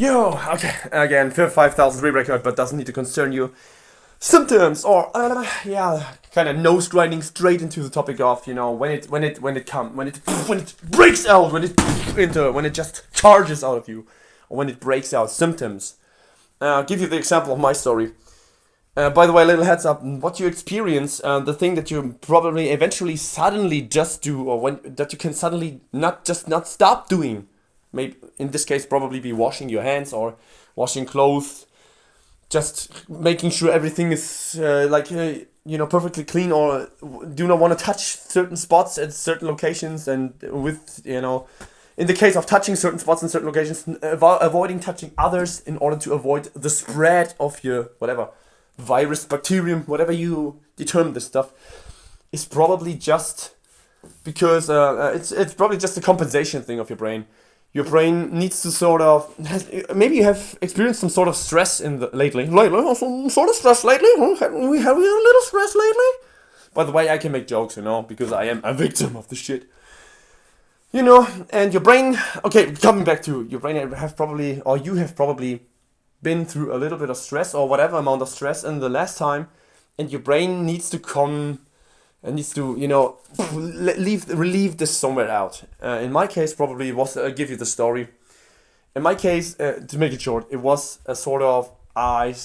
Yo, okay, again, 5,000 re-record, but doesn't need to concern you. Symptoms, or kind of nose grinding straight into the topic of, when it breaks out, when it just charges out of you, or when it breaks out. Symptoms. I'll give you the example of my story. By the way, a little heads up: what you experience, the thing that you probably eventually suddenly just do, or that you can suddenly not stop doing. Maybe in this case, probably be washing your hands or washing clothes, just making sure everything is perfectly clean, or do not want to touch certain spots at certain locations, and in the case of touching certain spots in certain locations, avoiding touching others in order to avoid the spread of your whatever virus, bacterium, whatever you determine this stuff, is probably just because it's probably just a compensation thing of your brain. Your brain needs to maybe you have experienced some sort of stress lately. Some sort of stress lately? Have we had a little stress lately? By the way, I can make jokes, because I am a victim of the shit. And your brain, okay, coming back to your brain, you have probably been through a little bit of stress or whatever amount of stress in the last time, and your brain needs to relieve this somewhere out. In my case, probably it was, I'll give you the story. In my case, to make it short, it was a sort of, I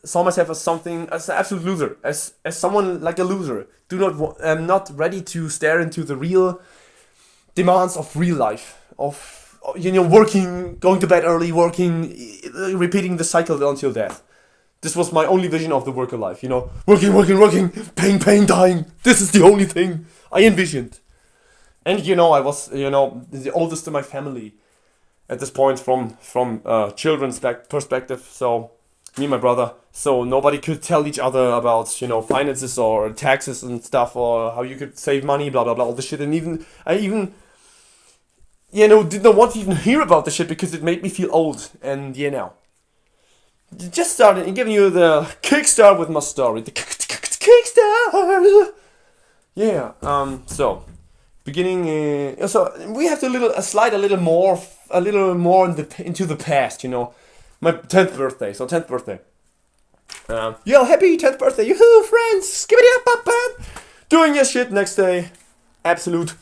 saw myself as an absolute loser, as someone like a loser. I'm not ready to stare into the real demands of real life, of working, going to bed early, working, repeating the cycle until death. This was my only vision of the worker life, working, pain, dying. This is the only thing I envisioned. And I was, the oldest in my family at this point from children's perspective. So me and my brother, so nobody could tell each other about, finances or taxes and stuff, or how you could save money, blah, blah, blah, all this shit. And I did not want to even hear about the shit because it made me feel old. And, just started and giving you the kickstart with my story. The kickstart! Yeah, so, beginning, so we have to slide a little more into the past, My 10th birthday, so 10th birthday. Happy 10th birthday, yoo-hoo, friends! Skibbity up, up, up! Doing your shit next day. Absolute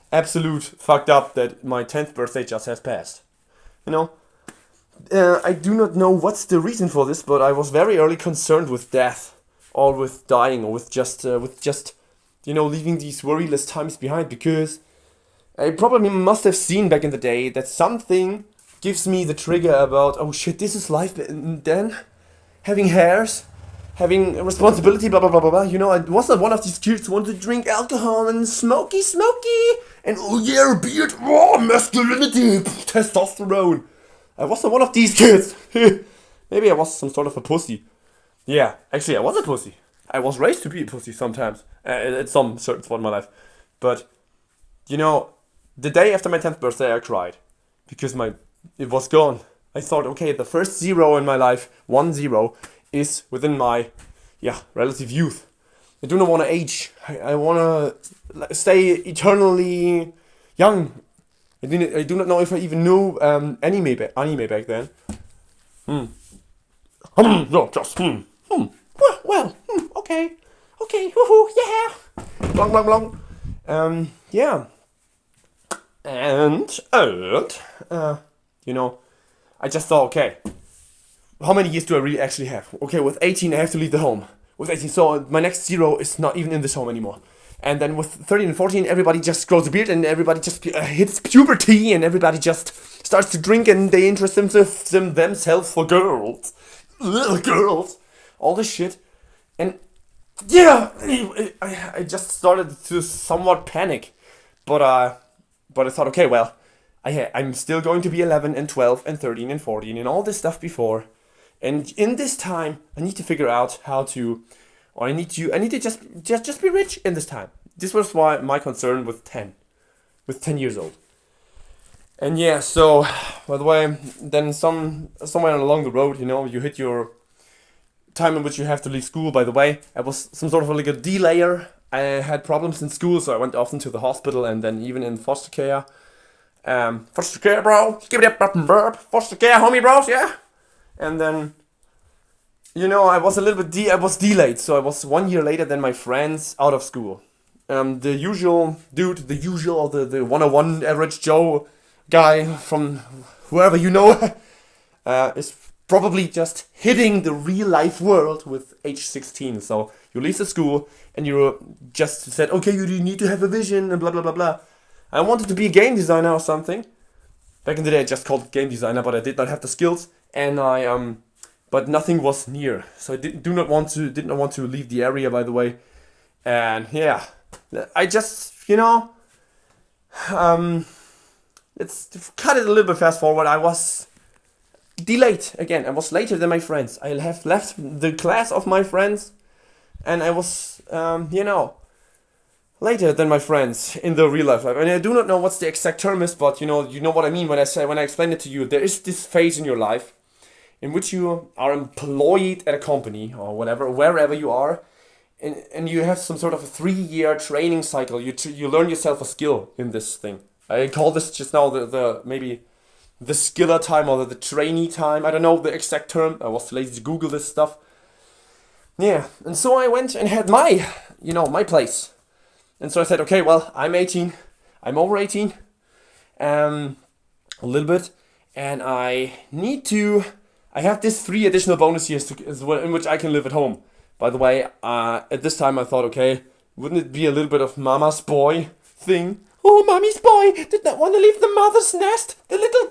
fucked up that my 10th birthday just has passed. I do not know what's the reason for this, but I was very early concerned with death, or with dying, or with just leaving these worryless times behind, because I probably must have seen back in the day that something gives me the trigger about, oh shit, this is life then? Having hairs, having a responsibility, blah, blah, blah, blah, blah. I wasn't one of these kids who wanted to drink alcohol and smoky, and oh yeah, beard, masculinity, testosterone. I wasn't one of these kids. Maybe I was some sort of a pussy. Yeah, actually I was a pussy. I was raised to be a pussy sometimes, at some certain point in my life. But, the day after my 10th birthday I cried, because it was gone. I thought, okay, the first 0 in my life, 10, is within my, relative youth. I do not want to age. I want to stay eternally young. I do not know if I even knew anime back then. Okay, woohoo, yeah. Blang. Yeah. And I just thought, okay, how many years do I really actually have? Okay, with 18 I have to leave the home. With 18, so my next 0 is not even in this home anymore. And then with 13 and 14, everybody just grows a beard, and everybody just hits puberty, and everybody just starts to drink, and they interest themselves for girls. Little girls. All this shit. And I just started to somewhat panic. But I thought, okay, well, I'm still going to be 11 and 12 and 13 and 14 and all this stuff before. And in this time, I need to figure out how to... Or I need to just be rich in this time. This was why my concern with 10 years old. And so, by the way, then somewhere along the road, you hit your time in which you have to leave school. By the way, I was some sort of like a delayer. I had problems in school, so I went often to the hospital and then even in foster care. Foster care, bro. Give me that burp. Foster care, homie, bros, yeah. And then, I was a little bit I was delayed, so I was 1 year later than my friends out of school. The usual dude, the 101 average Joe guy from whoever is probably just hitting the real life world with age 16. So you leave the school and you just said, okay, you need to have a vision and blah blah blah blah. I wanted to be a game designer or something. Back in the day, I just called it game designer, but I did not have the skills, and but nothing was near. So I did not want to leave the area, by the way, and yeah, I just let's cut it a little bit fast forward. I was delayed again. I was later than my friends. I have left the class of my friends, and I was later than my friends in the real life. And I do not know what's the exact term is, but you know what I mean when I explain it to you. There is this phase in your life in which you are employed at a company or whatever, wherever you are, and you have some sort of a 3-year training cycle. You learn yourself a skill in this thing. I call this just now the maybe the skiller time or the trainee time. I don't know the exact term. I was too lazy to Google this stuff. Yeah, and so I went and had my place. And so I said, okay, well, I'm 18, I'm over 18, a little bit, and I have this 3 additional bonus years in which I can live at home. By the way, at this time I thought, okay, wouldn't it be a little bit of mama's boy thing? Oh, mommy's boy did not want to leave the mother's nest, the little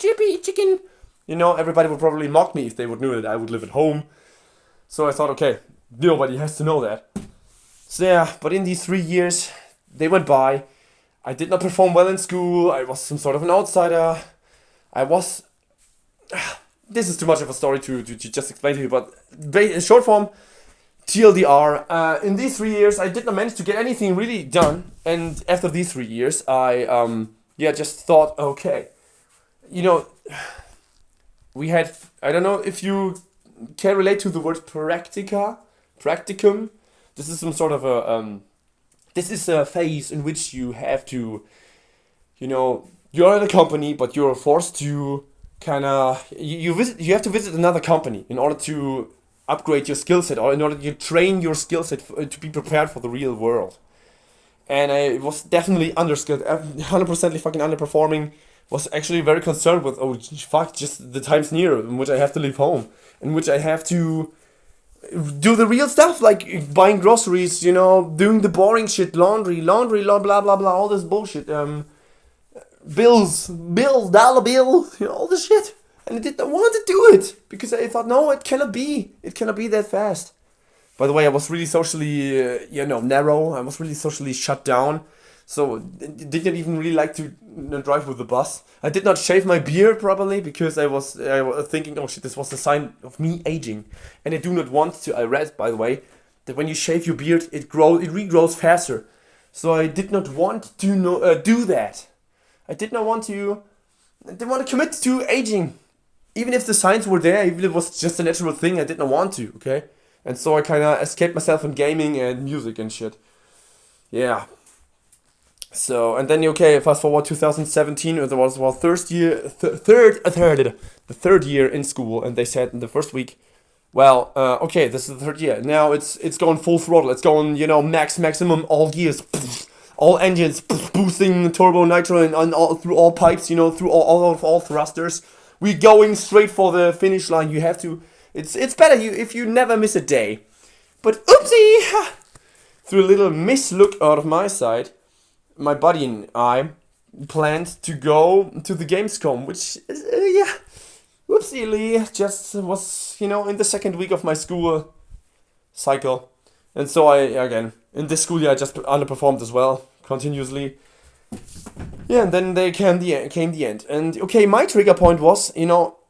chippy chicken. Everybody would probably mock me if they would know that I would live at home. So I thought, okay, nobody has to know that. So yeah, but in these 3 years, they went by. I did not perform well in school. I was some sort of an outsider. This is too much of a story to just explain to you, but in short form, TLDR. In these 3 years, I did not manage to get anything really done. And after these 3 years, I just thought, okay, we had, I don't know if you can relate to the word practicum. This is some sort of this is a phase in which you have to, you're at a company, but you're forced to you have to visit another company in order to upgrade your skill set or in order to train your skill set to be prepared for the real world. And I was definitely underskilled, 100% fucking underperforming, was actually very concerned with, just the times near in which I have to leave home, in which I have to do the real stuff, like buying groceries, doing the boring shit, laundry, blah, blah, blah, all this bullshit, bills, dollar bill, all this shit. And I didn't want to do it, because I thought, no, it cannot be that fast. By the way, I was really socially, narrow, I was really socially shut down, so didn't even really like to drive with the bus. I did not shave my beard properly because I was thinking, oh shit, this was a sign of me aging. And I do not want to, I read, by the way, that when you shave your beard, it regrows faster. So I did not want to do that. I didn't want to commit to aging. Even if the signs were there, even if it was just a natural thing, I did not want to, okay? And so I kind of escaped myself in gaming and music and shit. Yeah. So, and then, fast forward 2017, it was the third year in school, and they said in the first week, well, this is the third year. Now it's going full throttle. It's going, maximum all gears, all engines, boosting turbo, nitro, and all through all pipes, through all thrusters. We're going straight for the finish line. You have to. It's better if you never miss a day. But oopsie! Through a little mislook out of my side, my buddy and I planned to go to the Gamescom, which whoopsie, just was, in the second week of my school cycle. And so in this school year, I just underperformed as well, continuously. Yeah, and then came the end. And my trigger point was,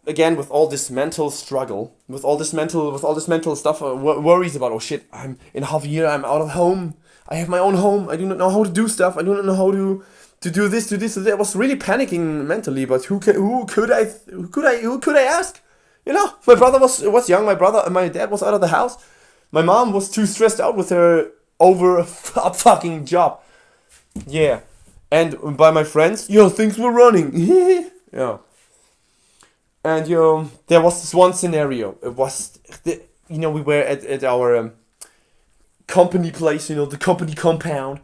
again, with all this mental struggle, with all this mental stuff, worries about, oh shit, I'm in half a year, I'm out of home. I have my own home. I do not know how to do stuff. I do not know how to do this, to this. I was really panicking mentally. But who could I ask? My brother was young. My dad was out of the house. My mom was too stressed out with her over a fucking job. Yeah, And by my friends, things were running. Yeah. And there was this one scenario. It was we were at our company place, the company compound.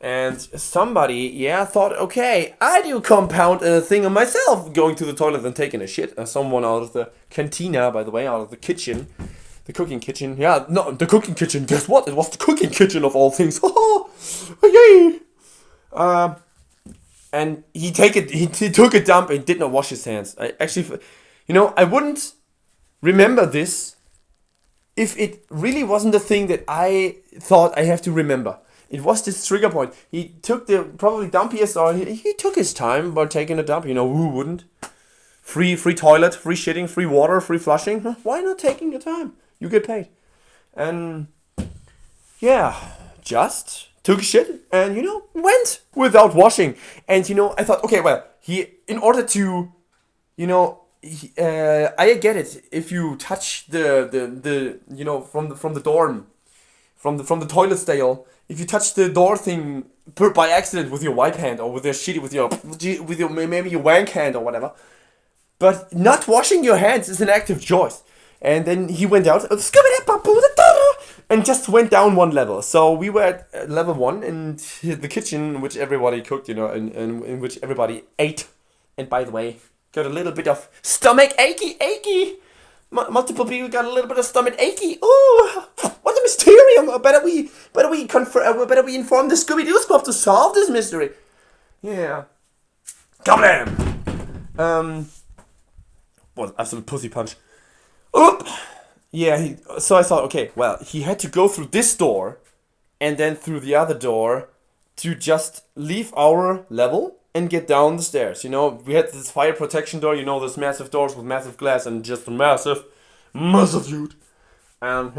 And somebody, thought, okay, I do compound a thing on myself, going to the toilet and taking a shit. Someone out of the cantina, by the way, out of the kitchen, the cooking kitchen. Yeah, no, the cooking kitchen. Guess what? It was the cooking kitchen of all things. Yay! And he took a dump and did not wash his hands. I actually, I wouldn't remember this if it really wasn't a thing that I thought I have to remember. It was this trigger point. He took the probably dumpiest, or he took his time by taking a dump. Who wouldn't? Free toilet, free shitting, free water, free flushing. Why not taking your time? You get paid. And just took a shit and went without washing. And I thought, okay, well, in order to, I get it. If you touch the from the dorm, from the toilet stale. If you touch the door thing by accident with your wipe hand or with your maybe your wank hand or whatever, but not washing your hands is an active choice. And then he went out and just went down one level. So we were at level 1 in the kitchen, in which everybody cooked, and in which everybody ate. And by the way, got a little bit of stomach achy. Multiple people got a little bit of stomach achy. Ooh, what a mysterium! Better we inform the Scooby-Doo Squad to solve this mystery. Yeah. Kablam! What absolute pussy punch. Oop! Yeah. So I thought, okay, well, he had to go through this door, and then through the other door, to just leave our level and get down the stairs. We had this fire protection door, those massive doors with massive glass and just a massive dude. And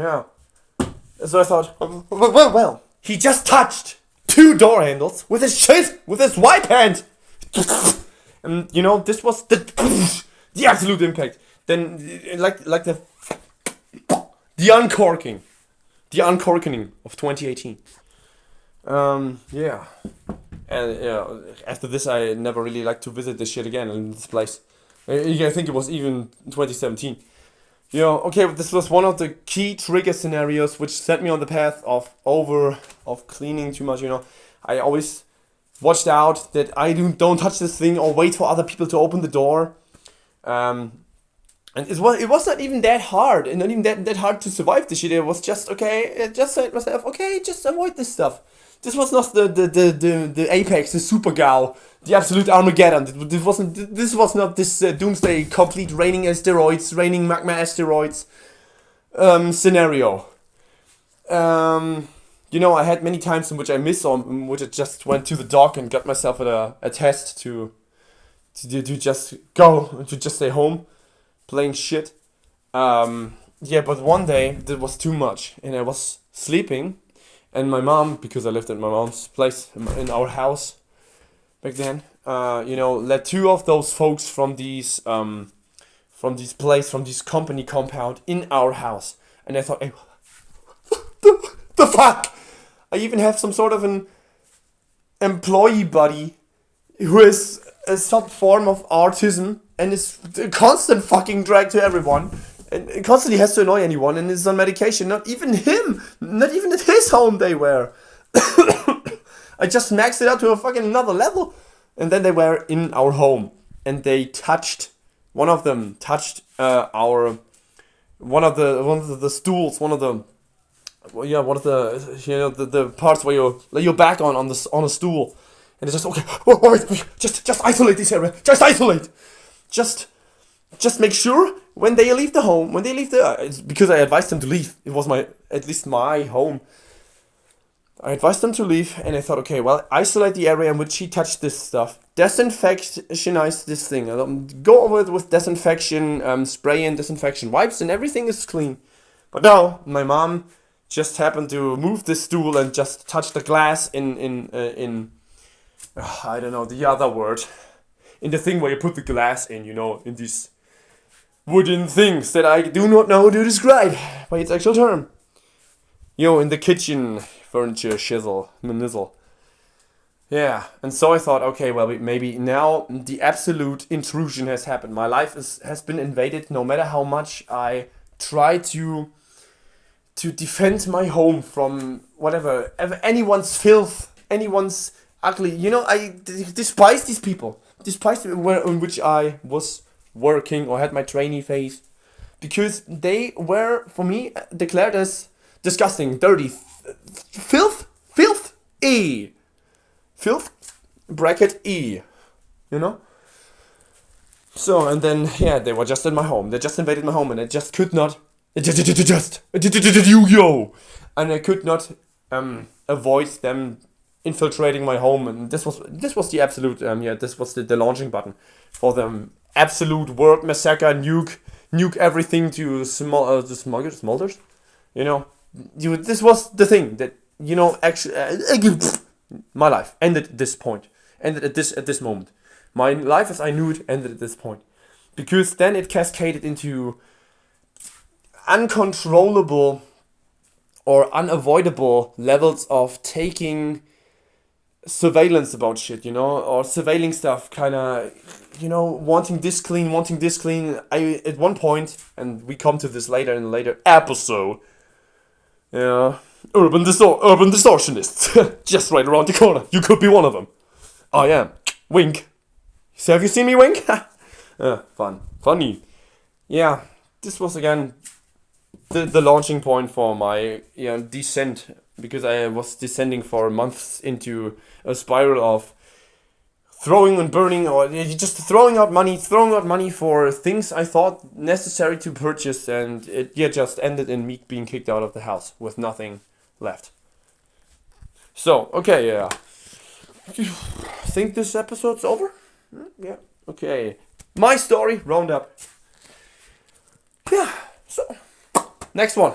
so I thought, well, he just touched 2 door handles with his wipe hand. And this was the absolute impact. Then like the uncorking of 2018. And after this, I never really liked to visit this shit again in this place. I think it was even 2017. Okay, this was one of the key trigger scenarios which set me on the path of cleaning too much. I always watched out that I don't touch this thing or wait for other people to open the door. And it was not even that hard, and not even that hard to survive this shit. It was just okay. I just said to myself, okay, just avoid this stuff. This was not the apex, the super gal, the absolute Armageddon. This was not this doomsday complete raining magma asteroids scenario. I had many times in which I missed on, in which I just went to the dock and got myself a test to just go, to just stay home, playing shit. But one day that was too much, and I was sleeping. And my mom, because I lived at my mom's place in our house back then, let 2 of those folks from this company compound in our house. And I thought, hey, the fuck? I even have some sort of an employee buddy who is some form of autism and is a constant fucking drag to everyone. And constantly has to annoy anyone and is on medication. Not even at his home they were. I just maxed it out to a fucking another level. And then they were in our home. And they one of them touched one of the stools, the parts where you lay your back on a stool. And it's just, okay, wait, just isolate this area. Just isolate. Just make sure when they leave the home, it's because I advised them to leave. It was at least my home. I advised them to leave, and I thought, okay, well, isolate the area in which he touched this stuff. Disinfectionize this thing. Go over it with disinfection spray and disinfection wipes, and everything is clean. But no, my mom just happened to move this stool and just touch the glass in I don't know the other word. In the thing where you put the glass in, in these wooden things that I do not know how to describe by its actual term. In the kitchen furniture nizzle. Yeah, and so I thought, okay, well, maybe now the absolute intrusion has happened. My life has been invaded. No matter how much I try to defend my home from whatever, anyone's filth, anyone's ugly. I despise these people. Despise where in which I was working or had my trainee phase, because they were for me declared as disgusting, dirty, filth, filth, bracket E, you know. So and then they were just in my home. They just invaded my home, and I just could not. Yu-Gi-Oh! And I could not avoid them infiltrating my home, and this was the absolute this was the launching button for them absolute world massacre, nuke everything to the smolders. This was the thing that actually my life ended at this point, ended at this moment. My life as I knew it ended at this point, because then it cascaded into uncontrollable or unavoidable levels of taking surveillance about shit, or surveilling stuff, kind of, wanting this clean. I at one point, and we come to this later in a later episode, urban distortionists, just right around the corner. You could be one of them. I am. Wink. So have you seen me wink? Funny. Yeah, this was again the launching point for my descent, because I was descending for months into a spiral of throwing and burning, or just throwing out money for things I thought necessary to purchase, and it just ended in me being kicked out of the house with nothing left. So, okay, I think this episode's over? Yeah, okay. My story, round up. Yeah, so, next one.